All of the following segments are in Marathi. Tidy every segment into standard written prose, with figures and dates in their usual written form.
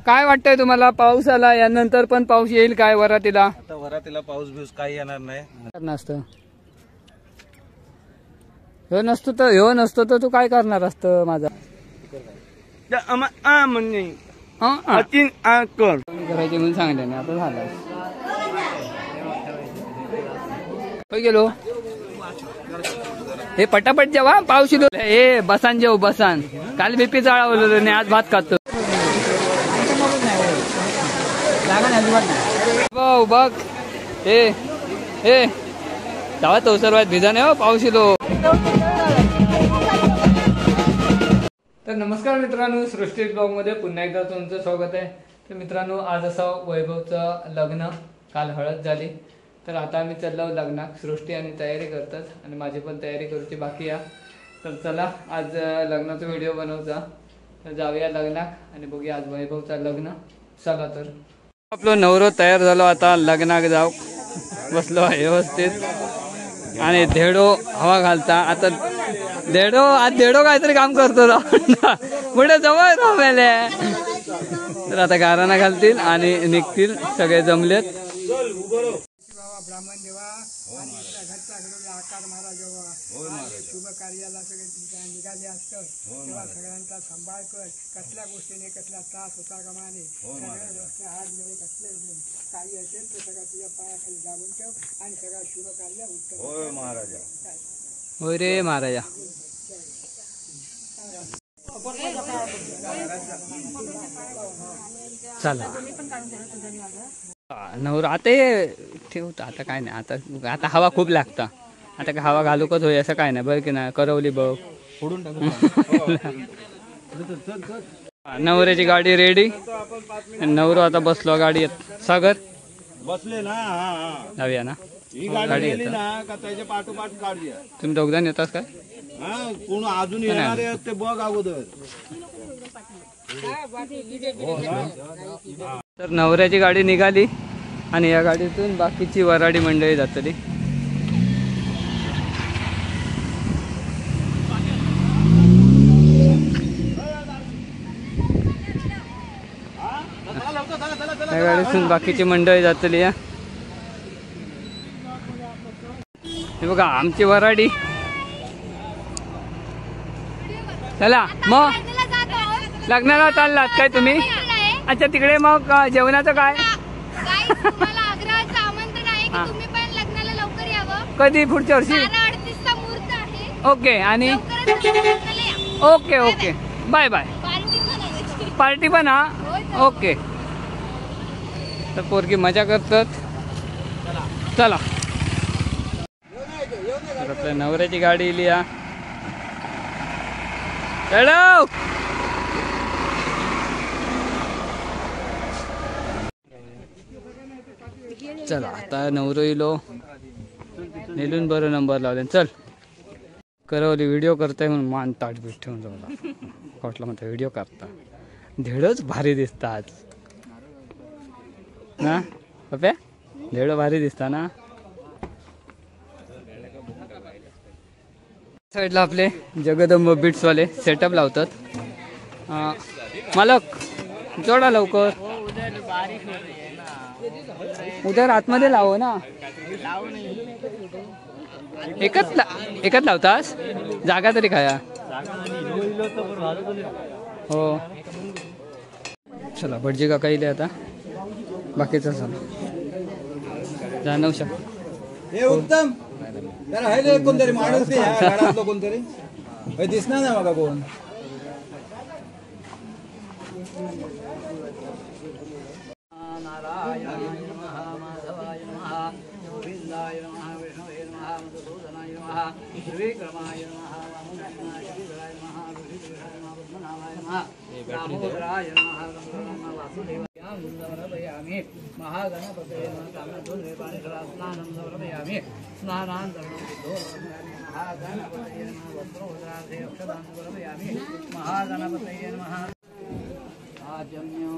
काय वाटतंय तुम्हाला? पाऊस आला, यानंतर पण पाऊस येईल काय वरातीला? आता वरातीला पाऊस बिऊस काही येणार नाही. नसतं ह्यो नसतो तर तू काय करणार असत माझा? करायची म्हणून सांगले नाही, आता झालं. गेलो हे पटापट जेव्हा पाऊस येतो हे बसान जेव बसान. काल बीपी जाळवलं नाही, आज भात खातो. बघ हे तेव्हा तो सर्वात भिजा नाही हो, पाऊस येतो. तर नमस्कार मित्रांनो, सृष्टी ब्लॉग मध्ये पुन्हा एकदा तुमचं स्वागत आहे. तर मित्रांनो, आज असं वैभवचं लग्न, काल हळद झाली. तर आता आम्ही चाललो लग्नात. सृष्टी आणि तयारी करतात आणि माझी पण तयारी करूची बाकी आहे. तर चला आज लग्नाचा व्हिडिओ बनवचा. तर जाऊया लग्नात आणि बघूया आज वैभवचं लग्न. चला तर आपलं नवरो तयार झालो, आता लग्नाक जाऊ बसलो आहे व्यवस्थित. आणि धेडो हवा घालता. आता धेडो काहीतरी काम करतो पुढे जवळ राहिले. तर आता गाराणा घालतील आणि निघतील, सगळे जमलेत. ब्राह्मण देवा आणि घरचा घडवला आकार मारा जेव्हा शुभ कार्याला सगळे निघाले असतं तेव्हा सगळ्यांचा सांभाळ कर. कसल्या गोष्टीने कसला त्रास होता गमाने सगळ्या हात मिळे कसले काही असेल तर सगळं तुझ्या पायाखाली दाबून ठेव आणि सगळं शुभ कार्य उत्तम. होय महाराजा, होय रे महाराजा. चला नवरा आता ठेवतो. आता काय नाही, आता हवा खूप लागता. आता काय हवा घालूकच होय असं काय नाही. बरं की नाही, करवली बघ फोडून नवऱ्याची गाडी रेडी. नवरो आता बसलो गाडीत. सागर बसले ना, जाऊया ना गाडी गेली ना का त्याच्या पाठोपाठ काढूया. तुम्ही दोघजण येतात काय? कोण अजून येणारे ते बघ अगोदर. तर नवऱ्याची गाडी निघाली आणि या गाडीतून बाकीची वराडी मंडळी जातली. या गाडीतून बाकीची मंडळी जातली. हे बघा आमची वराडी. चला मग लग्नाला चाललात काय तुम्ही? अच्छा तिकडे मग जेवणाचं काय? कधी? पुढच्या वर्षी? ओके. आणि okay okay bye bye. Party पण हा ओके. तर पोरगी मजा करतात. चला तर आपल्या नवऱ्याची गाडी इली. चढव. चला आता नवरो इलो नेलून बरं नंबर लावले. चल करवली व्हिडिओ करताय म्हणून मान ताट बीट ठेवून जाऊ कॉटला म्हणता व्हिडिओ करता. धेडच भारी दिसता आज ना पप्या? धेडो भारी दिसता ना. साईडला आपले जगदंब बीट्सवाले सेटअप लावतात. मालक जोडा लवकर. उद्या आतमध्ये लावो ना. एकच लावतास? जागा तरी खाया. हो चला भटजी काका इले आता. बाकीचं चला जाणवू शकतो. हे उत्तम जरा कोणतरी माणूस कोणतरी दिसणार नाही बघा कोण. नारायणाय नमः, माधवाय नमः, गोविंदाय नमः, विष्णवे नमः, मधुसूदनाय नमः, श्रीविक्रमाय नमः, वामनाय नमः, श्रीधराय नमः, ऋषिकेशाय नमः, पद्मनाभाय नमः, दामोदराय नमः, रंगनाथ वासुदेवाय समर्पयामि. महागणपतये नमः. कामधुर्वेपाणिशरा स्नानं समर्पयामि. स्नानान्तरं महागणपतये नमः. वस्त्रोदरार्थे अक्षतां समर्पयामि. महागणपतये नमः. आजम्यो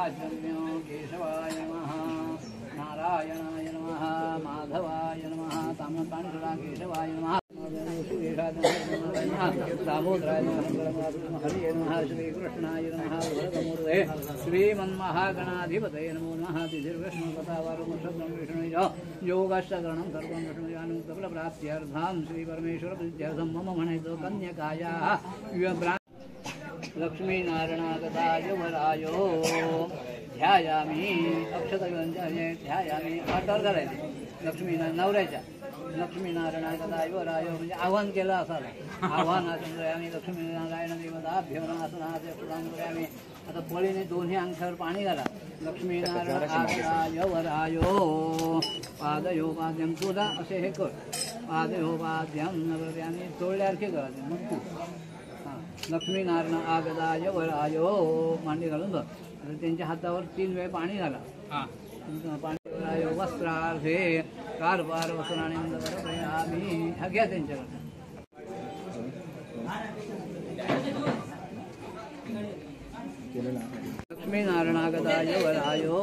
आजम्यो केशवाय नमः, नारायणाय नमः, माधवाय नमः, ताम्रपाणिशरा केशवाय नमः. दामोदराय नमः हरिये नमः श्रीकृष्णाय नमः वरदमूर्धे श्रीमन्महागणाधिपतये नमो नमः तिथिर्विष्णुपतावारुमशब्दं विष्णुय योगाश्चरणं सर्वं विष्णुयानं सकलप्राप्त्यर्थं श्रीपरमेश्वरप्रीत्यर्थं मम मणितो कन्यकायाः लक्ष्मीनारायणागताय वरायो ध्यायामी अक्षतगंजाने ध्यायामी अटर करायचे नवऱ्याच्या लक्ष्मीनारायणागताय वरायो म्हणजे आव्हान केलं असाल आव्हानातून आम्ही लक्ष्मीनारायण देवताभ्यवनासनाचे प्रदान करावे. आता पळीने दोन्ही अंगठ्यावर पाणी घाला. लक्ष्मीनारायणाय वरायो पादयो पाद्यम तुझा असे हे कर पादयो पाद्यम नगर आणि तोडल्यासारखे करायचे मग तू लक्ष्मीनारायण आगदाय वरायो मांडी घालून बघ. त्यांच्या हातावर 3 वेळ पाणी घाला. पाणी वरायो वस्त्रार्थे कारभार वस्त्राने आम्ही हा घ्या त्यांच्याकडे. लक्ष्मीनारायणागदाय वरायो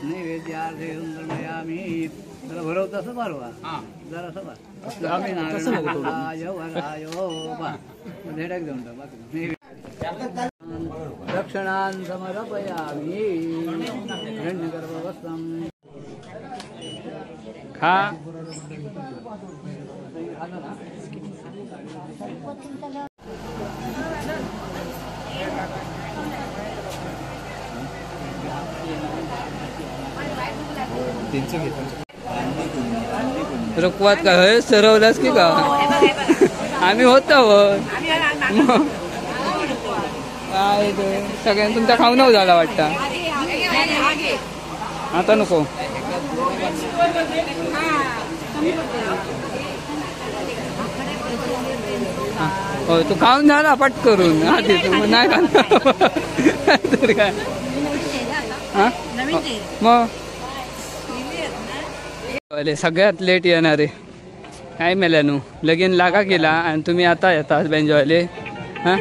नैवेद्यार्थे सुंदरमयामी. जरा भरव तसं भरवा जरा असं लक्ष्मीनारायणागदाय वरायो बा धेडक देऊन टाक. दक्षिणां समर्पयामि हिरण्यगर्भवस्त्रं खा रुकवात का हे सरवलास की का आम्ही होतो काय ते सगळ्यांना तुमचा खाऊन झाला वाटतं आता नको. हो तू खाऊन झाला पट करून आधी तू नाही तर काय मग सगळ्यात लेट येणारे काय मेल्यानू लगीन लागा केला आणि तुम्ही आता येता बेंजवाले हा.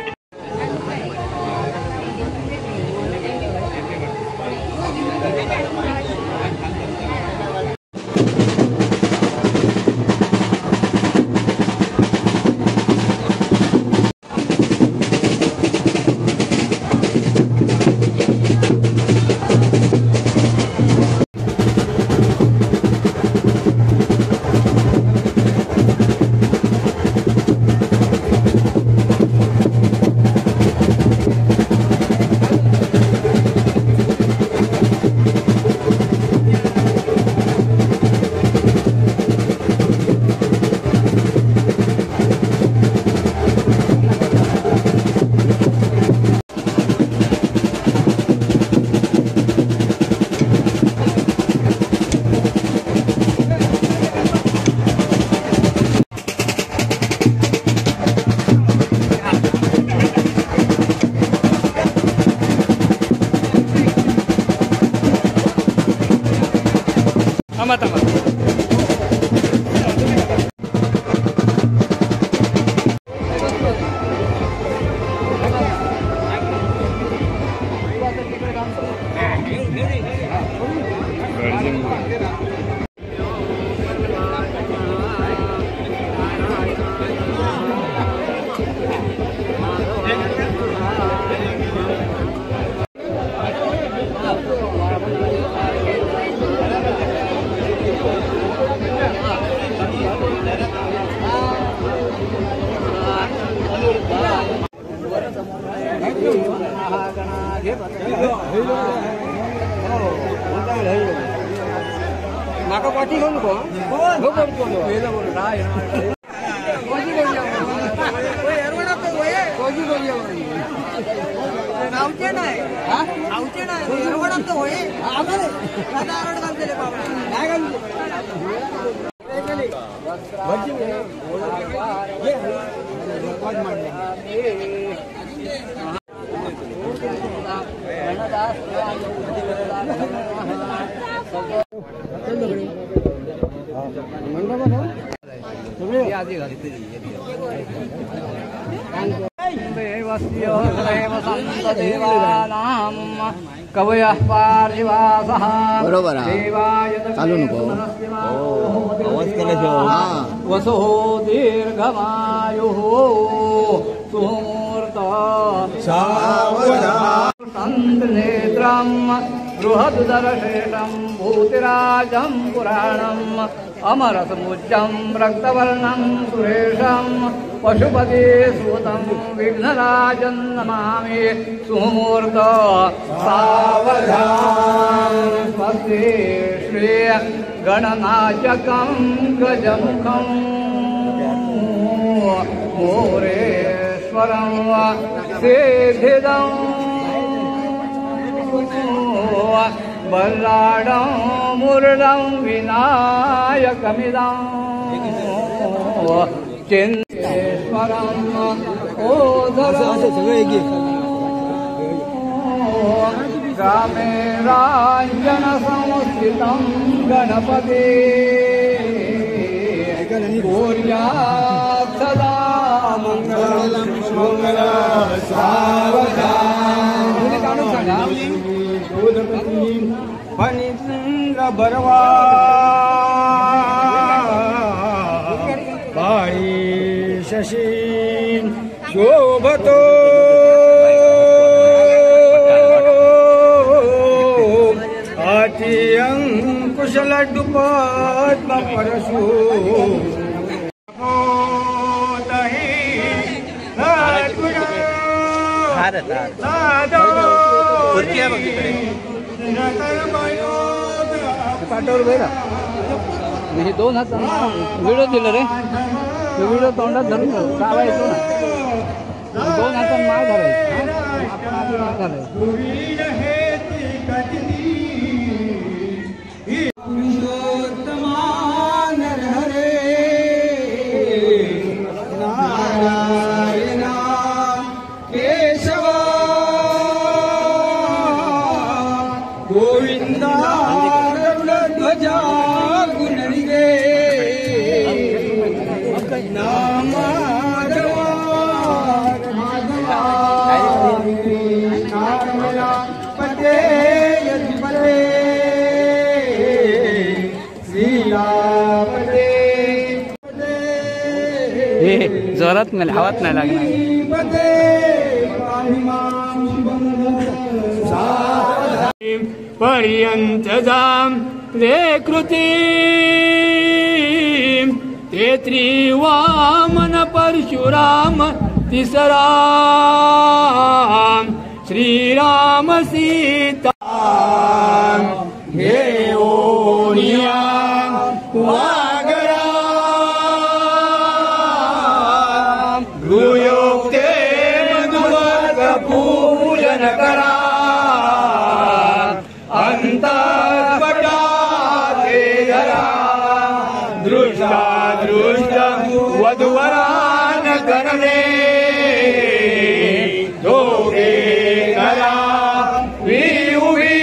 नाका पाठी घेऊ नको गावचे नाही गावचे नाही एरवडात होय दादा आरड घालते बाबा काय वस्त्यो देवानां कवयः पार्थिवासः बरोबर आहे. देवाय चालू नको. आवाज केल्याशिवाय. वसो दीर्घमायुः सुमूर्त सन्तनेत्रं बृहदुदरशेषं भूतिराजं पुराणम् अमरसमुज्जं रक्तवर्णं सुरेशं पशुपति सुतं विघ्नराजं नमामि सुमूर्त सावधान स्वस्ति श्री गणनायकं गजमुखं मोरेश्वरं सिद्धिदं बल्लाडं मुरडं विनायकमिदं चिन्तेश्वरं ओदरं ग्रामे राञ्जनसंस्थितं गणपति कुर्यात् सदा मङ्गलं फणीन्द्र बरवा पाळी शशी शोभतो अति अंकुशल डुपत परशु पाठवर बेरा हे दोन हात व्हिडिओ दिलं रे व्हिडिओ तोंडात धरून चावायचो ना दोन हातात माळ धरायचं आपण आधी माळ घालायचं जोरात नाही हवात नाही लागणार पर्यंत जाम रे कृती ते त्रिवामन परशुराम तिसरा श्रीराम सीता हे ओनिया वागरा गुयोक्ते मधुवर्ग पूजन करा अंतस्फटाते धरा दृष्टा दृष्ट वधुवरान करणे दोघे घरा विहुवी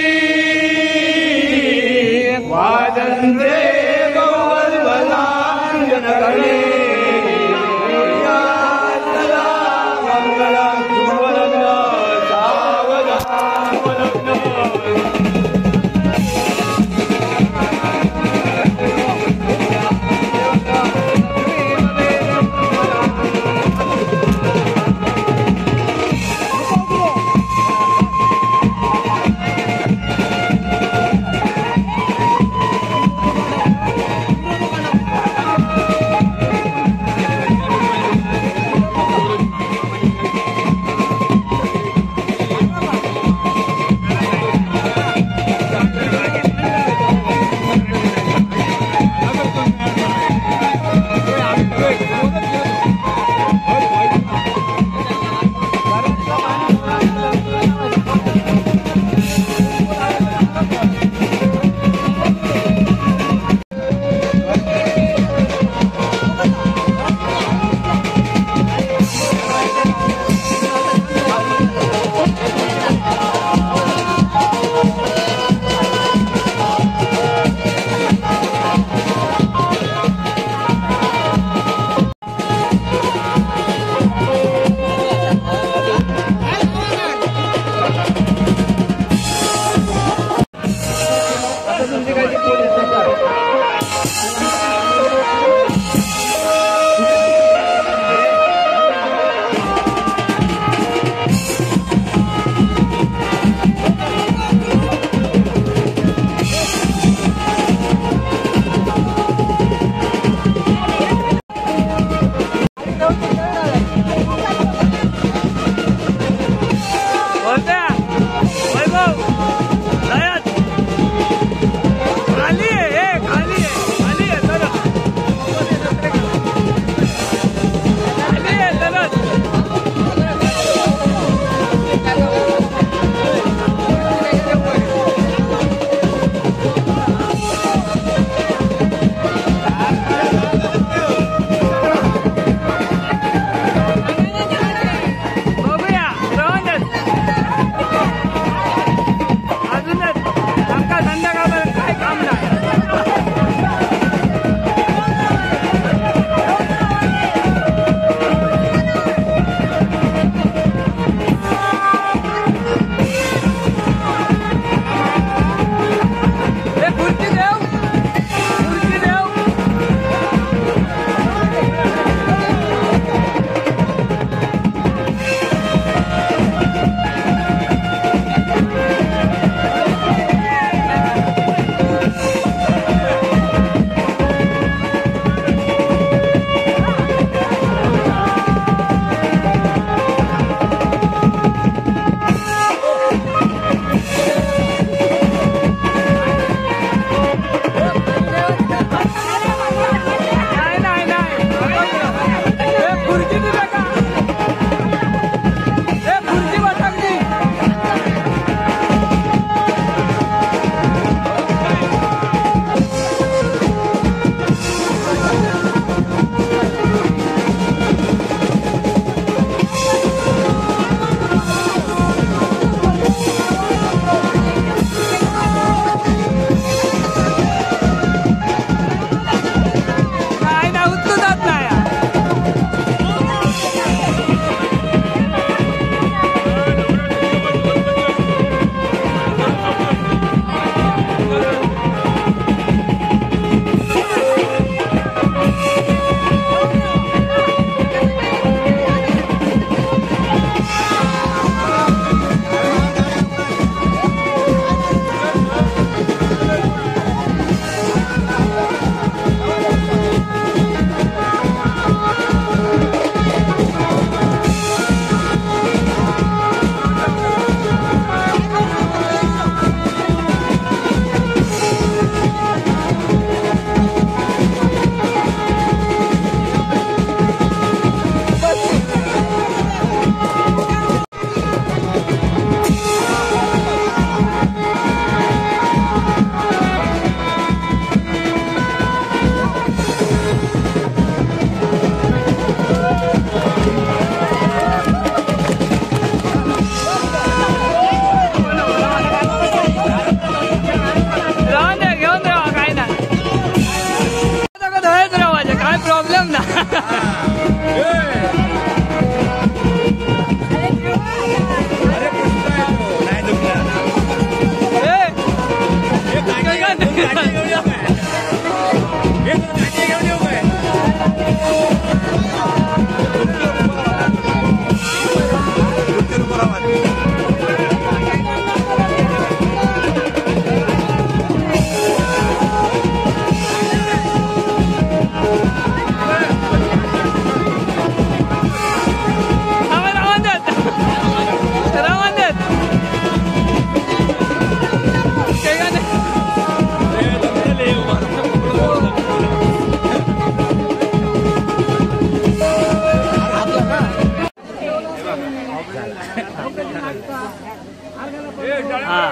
हा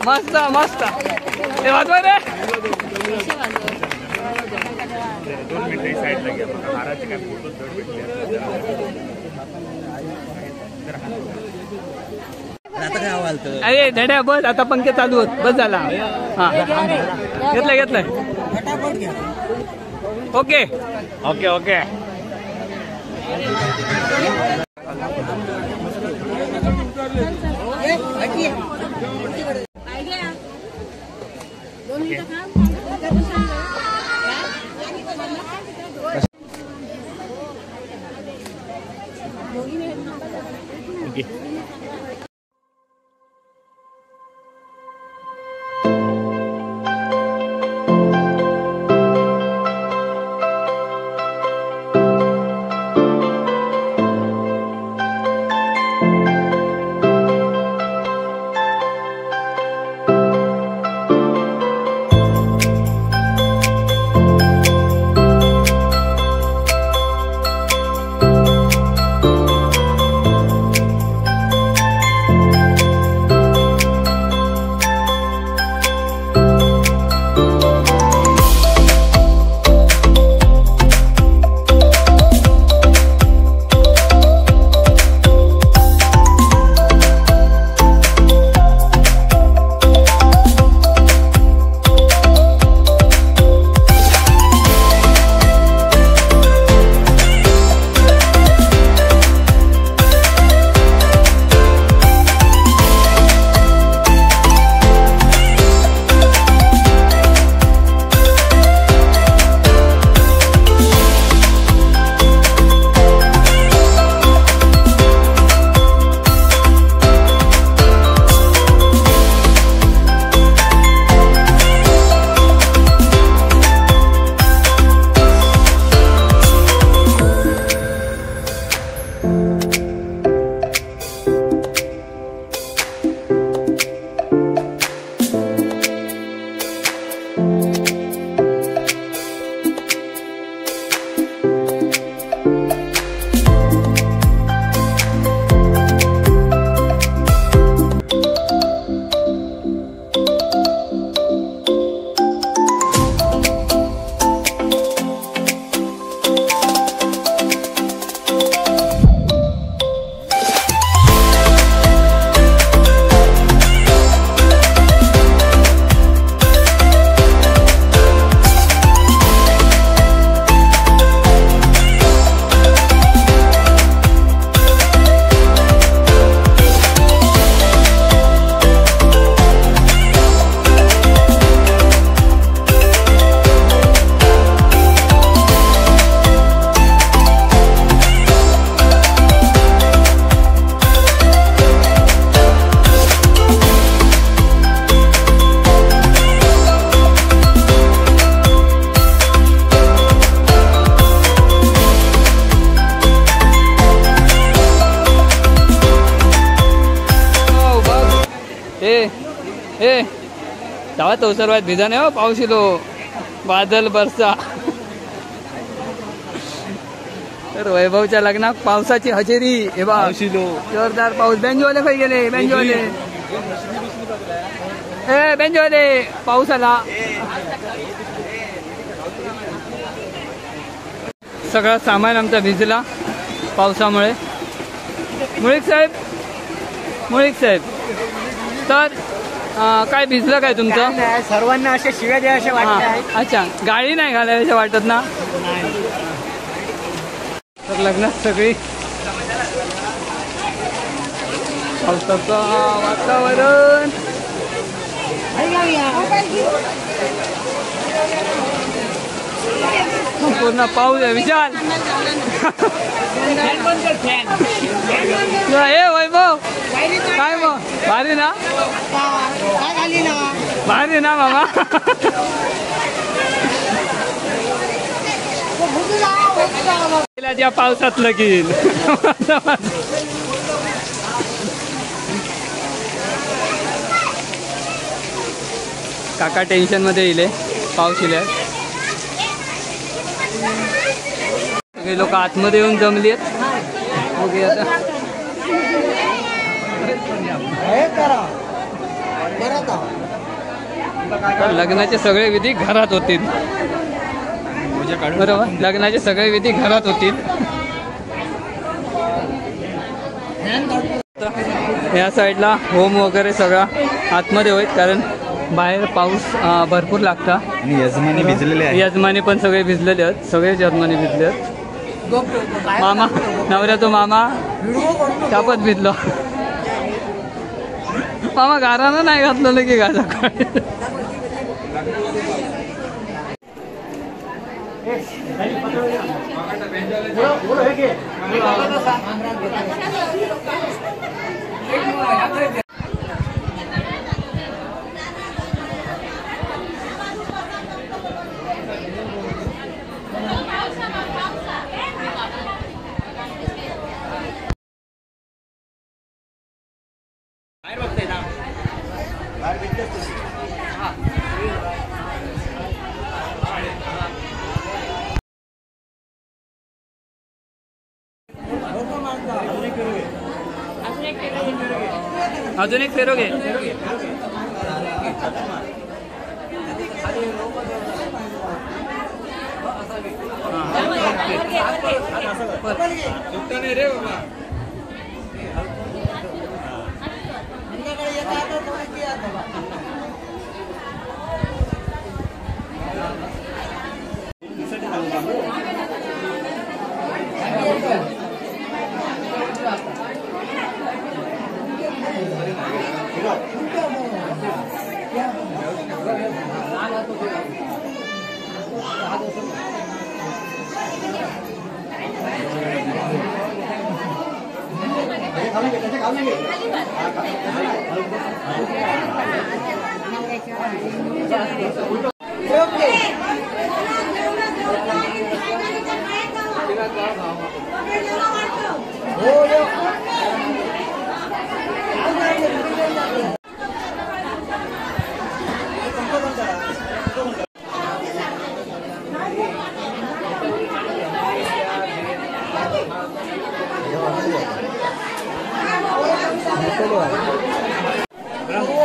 मस्त मस्त हे वाजवा रे. अरे धड्या बस आता पंखे चालू होत बस झाला. हा घेतलंय घेतलंय. Okay okay okay. जावा तो सर्वात भिजा नाही हो पाऊस येलो बादल बरसा. तर वैभवच्या लग्नात पावसाची हजेरी हे बा जोरदार पाऊस. बेंजोले खाई गेले बेंजोले बेंजोले पाऊस आला. सगळा सामान आमचा भिजला पावसामुळे. मुळीक साहेब तर काय भिजलं काय तुमचं? सर्वांना अशा शिव्या द्या अशा वाटत. अच्छा गाडी नाही घालायच्या वाटत ना. तर लग्नात सगळी पावसाचं वातावरण. पूर्ण पाऊस आहे विशाल. हे वैभव काय मग भारी ना भारी ना मामा. त्या पावसात लगीन. काका टेन्शन मध्ये येईल पाऊस येईल. सगळे लोक आतमध्ये येऊन जमली आहेत. बघूया आता. तर लग्नाचे सगळे विधी घरात होतील. बरोबर, लग्नाचे सगळे विधी घरात होतील. या साईडला होम वगैरे सगळा आतमध्ये होईल, कारण बाहेर पाऊस भरपूर लागता. आणि यजमानी भिजलेले आहे. यजमानी पण सगळे भिजलेले आहेत, सगळेच यजमानी भिजले आहेत. मामा, नवऱ्याचा मामा त्यापत भिजलो. मामा गारानं नाही घातलेलं की काय सकाळी. अजून एक फेरो घे.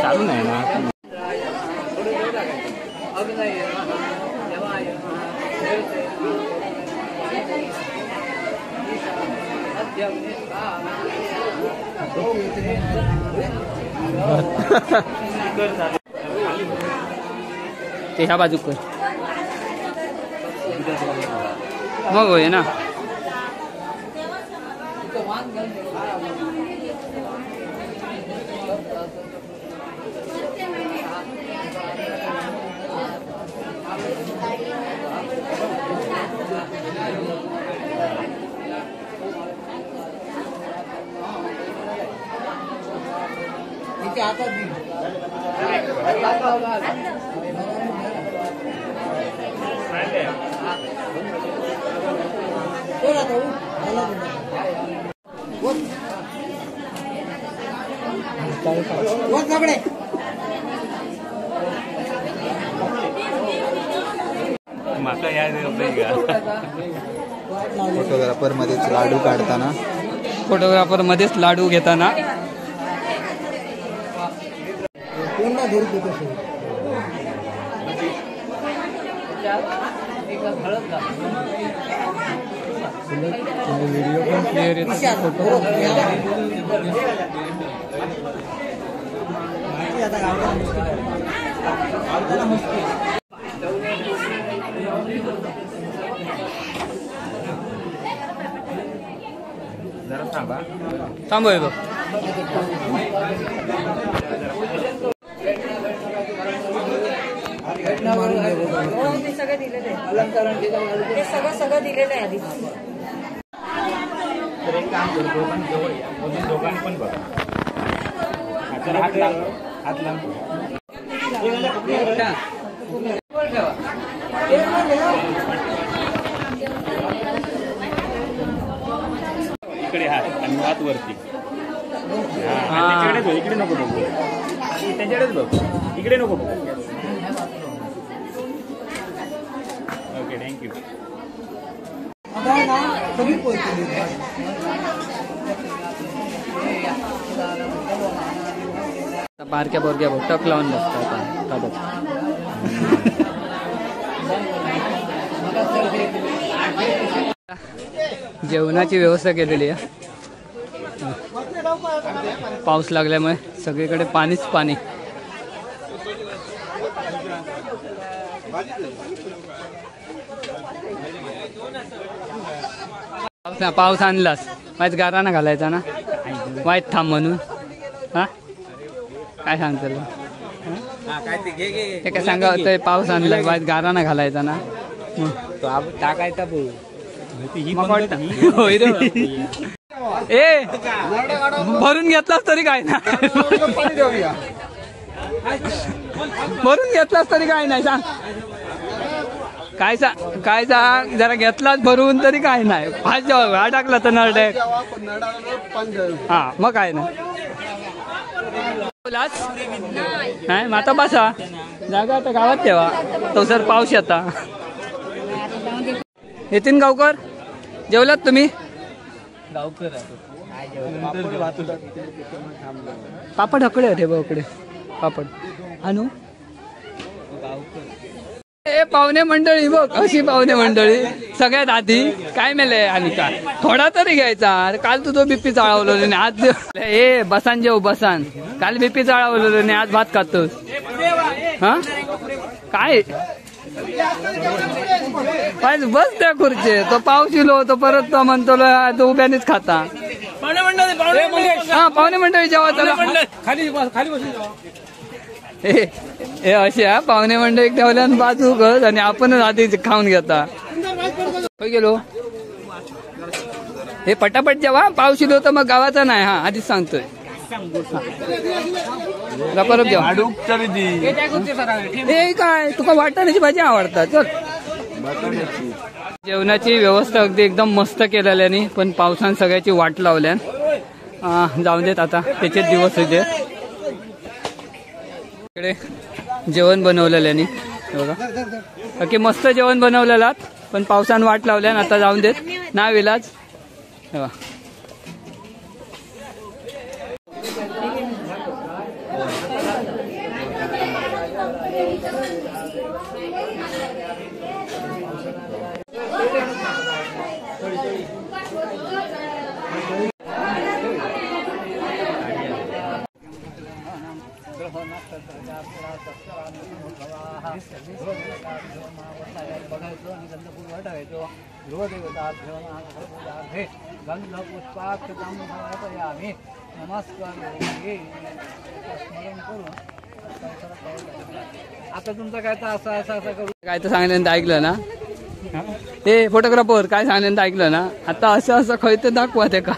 चालू नाही ना. ते ह्या बाजू कर मग होय ना. माका या फोटोग्राफर मध्येच लाडू काढताना, फोटोग्राफर मध्येच लाडू घेताना व्हिडिओ पण क्लिअर येतो. फोटो थांबोय बघ. ते सगळं दिलेलं आहे. ते सगळं दिलेलं आहे आधी. तर एक काम करतो, पण जवळ या दोघांनी पण बघा. हात लांब इकडे हात आणि हात वरती. त्याच्याकडेच हो, इकडे नको बघू. त्याच्याकडेच बघ, इकडे नको बघू. Okay, thank you. सगळी बारक्या बोरक्या बघ टक लावून बसतात. जेवणाची व्यवस्था केलेली आहे. पाऊस लागल्यामुळे सगळीकडे पाणीच पाणी. पाऊस आणलास वाईट गाराना घालायचा ना, वाईट थांब म्हणून. हा काय सांगतो ते काय सांगा होतं, पाऊस आणला वाईट गाराना घालायचा ना, टाकायचा ए भरून घेतलास तरी काय ना, भरून घेतलास तरी काय नाही सांग. काय सांग जरा घेतलाच भरून तरी काय नाही. हा टाकला तर नरडे हा मग काय नाही. नाही मग आता बसा जागा आता गावात ठेवा तो सर पाऊस येता. नितीन गावकर जेवलात तुम्ही? पापड हकडे होते बाकडे पापड आणू. ए पाहुणे मंडळी बघ अशी पाहुणे मंडळी सगळ्यात आधी काय मेले आणि काय थोडा तरी घ्यायचा. काल तू तो बीपी चाळवलो नाही आज ए बसान जेव बसान. काल बीपी चाळवलो नाही आज भात खातोस. हा काय बस त्या खुर्ची तो पाऊस इलो तो परत तो म्हणतो तो उभ्यानेच खाता. हा पाहुणे मंडळी जेव्हा खाली हे असे हा पाहुणे मंडळी ठेवल्यान बाजू गज आणि आपणच आधी खाऊन घेता. गेलो हे पटापट जेव्हा पाऊस इलो तर मग गावाचा नाही. हा आधीच सांगतोय परत जेव्हा हे काय तुका वाटाण्याची भाजी आवडतात. चल जेवणाची व्यवस्था अगदी एकदम मस्त केलेल्याने पण पावसान सगळ्याची वाट लावल्यान. जाऊन देत आता त्याचे दिवस होते. इकडे जेवण बनवलेल्याने बघा बाकी मस्त जेवण बनवलेलात पण पावसान वाट लावल्यान आता जाऊन देत ना विलाज. बघा बघायचो आणि गंधफूल वाटायचो. गंध पुष्पाक्ष आम्ही नमस्कार स्मरण करून आता तुमचं काय तर असं करू काय तर सांगितलं ऐकलं ना. ते फोटोग्राफर काय सांगितलं ऐकलं ना. आता असं खय तर दाखवा ते का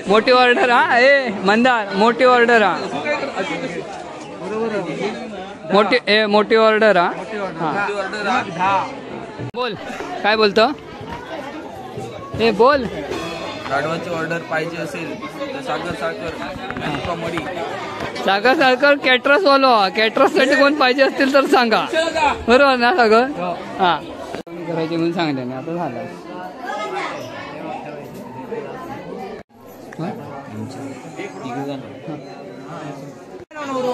मोठी ऑर्डर. हा ए मंदार मोठी ऑर्डर. हा मोठी ऑर्डर. हा बोल काय बोलतो हे बोल. लाडवाची ऑर्डर पाहिजे असेल तर साखर कॅटरस वालो. कॅटरस साठी कोण पाहिजे असतील तर सांगा. बरोबर ना सगळं. हा करायची म्हणून सांगले ना आता झालं.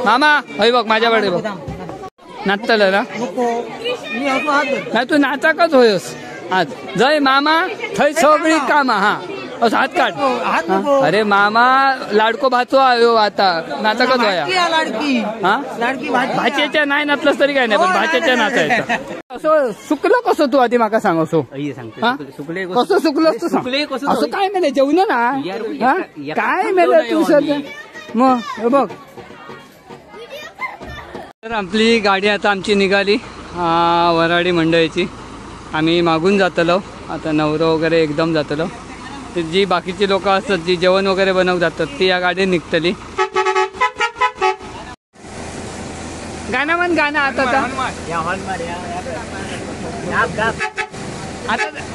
मामा हय बघ माझ्याकडे बघ नाचतलं ना. नाही तू नाचाकच होयस आज. जय मामा थंय सगळी कामा. हा असं हात काढ. अरे मामा लाडको भाचो आयो आता नाचाकच होया. हा भाचेच्या नाही नाचलंस तरी काय नाही पण भाचेच्या नाचायचं. असं सुकलं कसं तू आधी माका सांग. असो कसं सुकलंस तू सांग. असं काय मेले जेवण ना काय मेलं तू सध्या मग बघ. तर आपली गाडी आता आमची निघाली वराडी मंडळीची. आम्ही मागून जातलो आता नवरं वगैरे एकदम जातलो. जी बाकीची लोक असतात जी जेवण वगैरे बनवून जातात ती या गाडीत निघतली. गाणं म्हण गाणं आता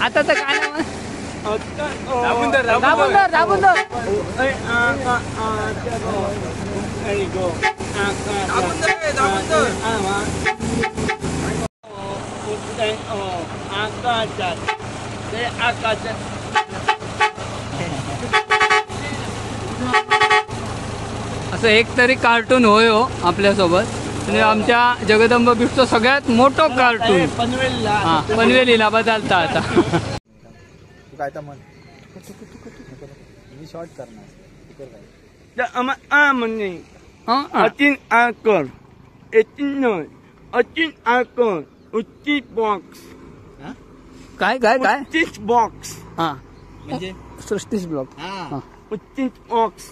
आता तर गाणं म्हण. आकाशात असं एक तरी कार्टून होय हो आपल्यासोबत. म्हणजे आमच्या जगदंबा बिट्सचं सगळ्यात मोठं कार्टून हां पनवेलीला बदलता आता. तू काय तर म्हण मी शॉर्ट करणार म्हणजे हं? अचिन आकर एचिन अचिन आकर उच्ची बॉक्स काय काय काय उच्चीच बॉक्स हां म्हणजे सृष्टीस ब्लॉक हां उच्चीच बॉक्स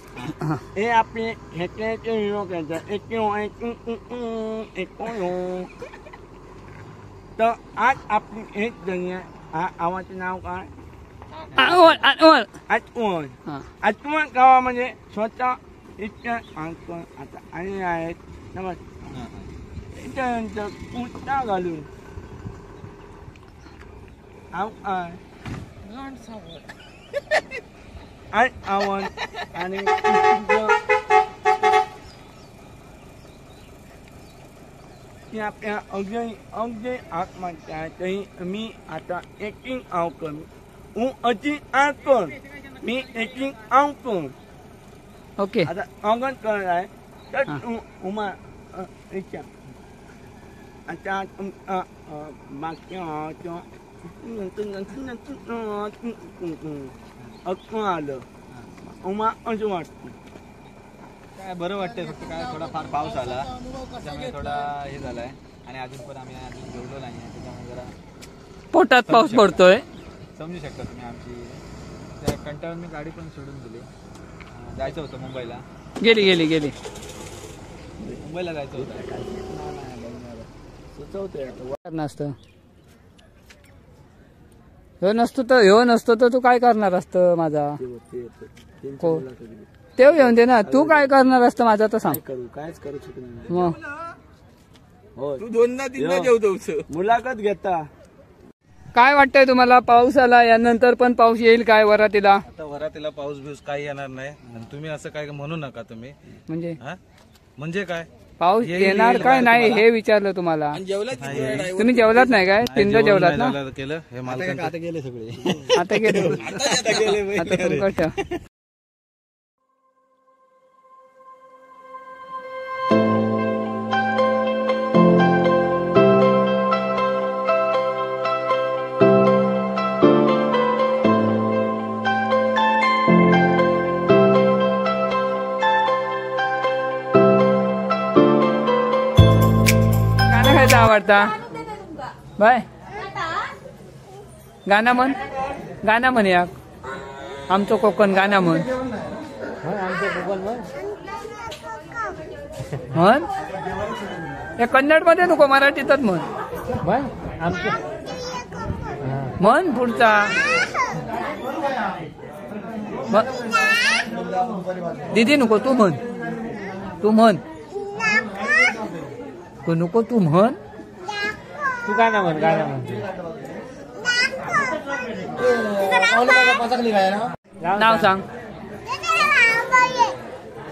हे आपले ह्याचे लोक तर आज आपली एक दुनिया हा आवाचे नाव काय आठवण आठवण आठवण हां आठवण गावामध्ये स्वतः इतक्या अंकन आता आले आहेत. नमस्कार त्याच्यानंतर कुर्ता घालून आव्हान आणि ती आपल्या अगदी आत्महत्या तरी मी आता एकिंग आव कमी अति आकर मी एकिंग आव कर ओके आता अंगण करणार आहे तर तू उमा विचार आता तुमचा मागच्या आलं उमा असं वाटतं. काय बरं वाटतंय, फक्त काय थोडा फार पाऊस आला त्यामुळे थोडा हे झालाय आणि अजून पण आम्ही अजून जेवलो नाही आहे, त्याच्यामुळे जरा पोटात पाऊस पडतोय. समजू शकता तुम्ही आमची. त्या कंटाळून मी गाडी पण सोडून दिली. जायचं होतं मुंबईला. गेली गेली गेली मुंबईला जायचं होतं. सुचवतोय नसतं ह्यो नसतो तर तू काय करणार असतं माझा को तेव येऊन दे ना. तू काय करणार असतं माझा तर सांग. कायच करू शकत मग तू दोनदा तीनदा जेवतोस मुलाखत घेता. काय वाटतंय तुम्हाला? पाऊस आला यानंतर पण पाऊस येईल काय वरातीला? आता वरातीला पाऊस बिऊस काही येणार नाही. आणि तुम्ही असं काय म्हणू नका तुम्ही. म्हणजे म्हणजे काय पाऊस येणार काय नाही हे विचारलं तुम्हाला. तुम्ही जेवलात नाही काय? तीनदा जेवलात ना? केलं हे मला आता गेले सगळे. आता गेले आता संकट. आवडता बाय गाणं म्हण या आमचं कोकण गाणं म्हण. म्हण या कन्नड मध्ये नको मराठीतच म्हण. म्हण पुढचा दीदी नको तू म्हण. तू म्हण तू नको तू म्हण. तू गाणं म्हण नाव सांग.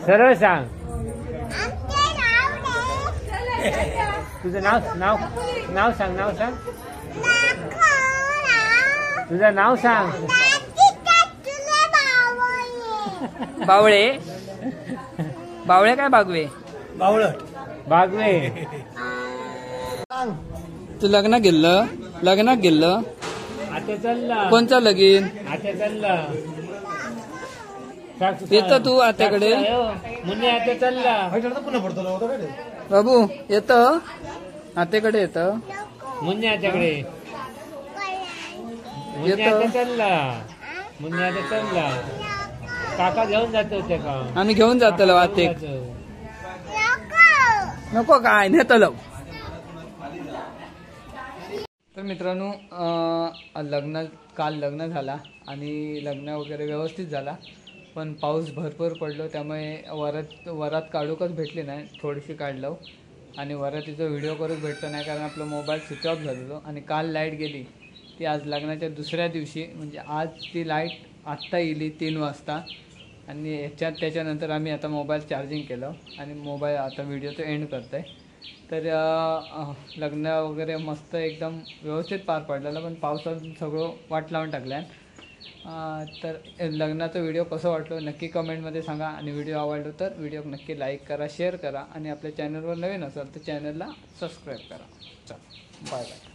सरळ सांग. तुझं नाव सांग. तुझं नाव सांग. बावळे काय बागवे तू लग्नात गेलं आता चालला कोणचं लगीन आता चालला येतं तू आत्याकडे मुन्ने आता चालला बाबू येतं आत्याकडे येतं मुन्ने आत्याकडे मुन्ने आता चालला काका घेऊन जातो ते का आम्ही घेऊन जातो आते नको काय नेतलो. तर मित्रांनो काल लग्न झाला आणि लग्न वगैरे व्यवस्थित झाला, पण पाऊस भरपूर पडलो त्यामुळे वरात काढूकच भेटली नाही. थोडीशी काढलो आणि वरातीचा व्हिडिओ करूच भेटलो नाही कारण आपला मोबाईल स्विच ऑफ झालेलो. आणि काल लाईट गेली ती आज लग्नाच्या दुसऱ्या दिवशी, म्हणजे आज ती लाईट आत्ता येली 3 वाजता आणि त्याच्यानंतर आम्ही आता मोबाईल चार्जिंग केलं आणि मोबाईल आता व्हिडिओचं एंड करतो आहे. तर लग्न वगैरे मस्त एकदम व्यवस्थित पार पडलेलं, पण पावसानं सगळं वाट लावून टाकलं आहे. तर लग्नाचा व्हिडिओ कसं वाटलो नक्की कमेंटमध्ये सांगा आणि व्हिडिओ आवडलो तर व्हिडिओ नक्की लाईक करा, शेअर करा आणि आपल्या चॅनलवर नवीन असाल तर चॅनलला सबस्क्राईब करा. चल बाय बाय.